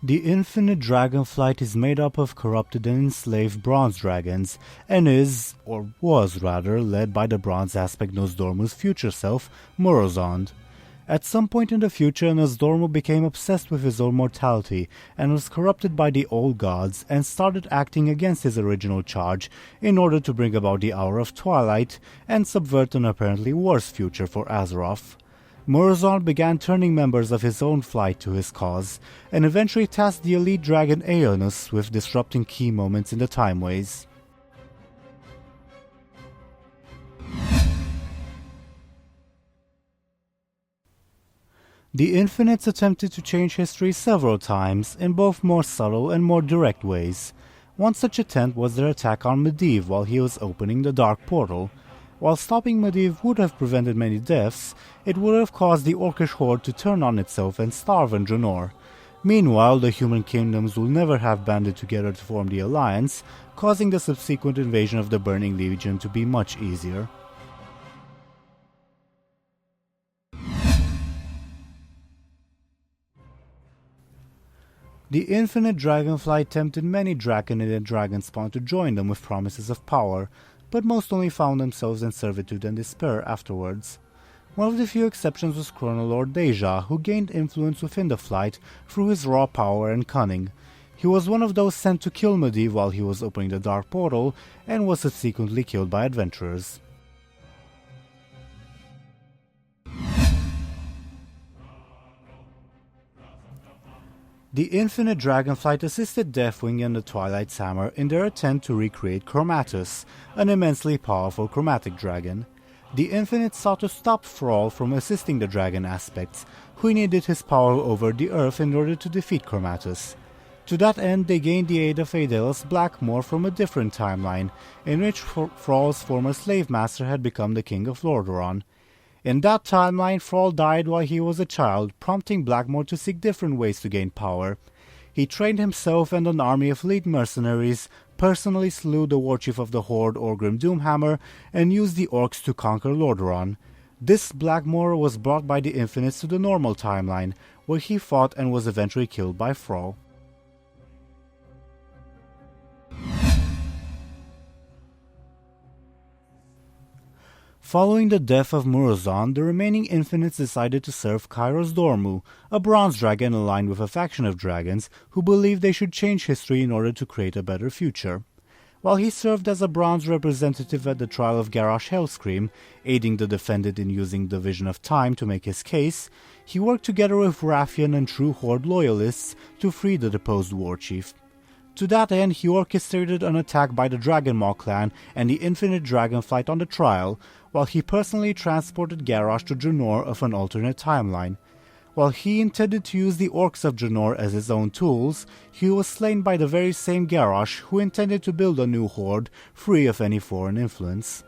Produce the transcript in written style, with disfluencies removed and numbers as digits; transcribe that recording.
The infinite Dragonflight is made up of corrupted and enslaved bronze dragons, and is, or was rather, led by the bronze Aspect Nozdormu's future self, Murozond. At some point in the future, Nozdormu became obsessed with his own mortality and was corrupted by the old gods and started acting against his original charge in order to bring about the Hour of Twilight and subvert an apparently worse future for Azeroth. Murozond began turning members of his own flight to his cause, and eventually tasked the elite dragon Aeonus with disrupting key moments in the timeways. The Infinites attempted to change history several times, in both more subtle and more direct ways. One such attempt was their attack on Medivh while he was opening the Dark Portal. While stopping Medivh would have prevented many deaths, it would have caused the orcish horde to turn on itself and starve on Draenor. Meanwhile, the human kingdoms will never have banded together to form the alliance, causing the subsequent invasion of the Burning Legion to be much easier. The infinite Dragonflight tempted many Draconid and Dragonspawn to join them with promises of power, but most only found themselves in servitude and despair afterwards. One of the few exceptions was Chronolord Deja, who gained influence within the flight through his raw power and cunning. He was one of those sent to kill Medivh while he was opening the Dark Portal, and was subsequently killed by adventurers. The infinite Dragonflight assisted Deathwing and the Twilight's Hammer in their attempt to recreate Chromatus, an immensely powerful chromatic dragon. The Infinite sought to stop Thrall from assisting the dragon aspects, who needed his power over the earth in order to defeat Chromatus. To that end, they gained the aid of Aedelas Blackmoor from a different timeline, in which Thrall's former slave master had become the king of Lordaeron. In that timeline, Thrall died while he was a child, prompting Blackmoor to seek different ways to gain power. He trained himself and an army of elite mercenaries, personally slew the warchief of the Horde, Orgrim Doomhammer, and used the orcs to conquer Lordaeron. This Blackmoor was brought by the Infinites to the normal timeline, where he fought and was eventually killed by Thrall. Following the death of Murozond, the remaining Infinites decided to serve Hour of Twilight, a bronze dragon aligned with a faction of dragons who believed they should change history in order to create a better future. While he served as a bronze representative at the trial of Garrosh Hellscream, aiding the defendant in using the Vision of Time to make his case, he worked together with Rathian and true Horde loyalists to free the deposed warchief. To that end, he orchestrated an attack by the Dragonmaw clan and the Infinite Dragonflight on the trial, while he personally transported Garrosh to Draenor of an alternate timeline. While he intended to use the orcs of Draenor as his own tools, he was slain by the very same Garrosh who intended to build a new horde free of any foreign influence.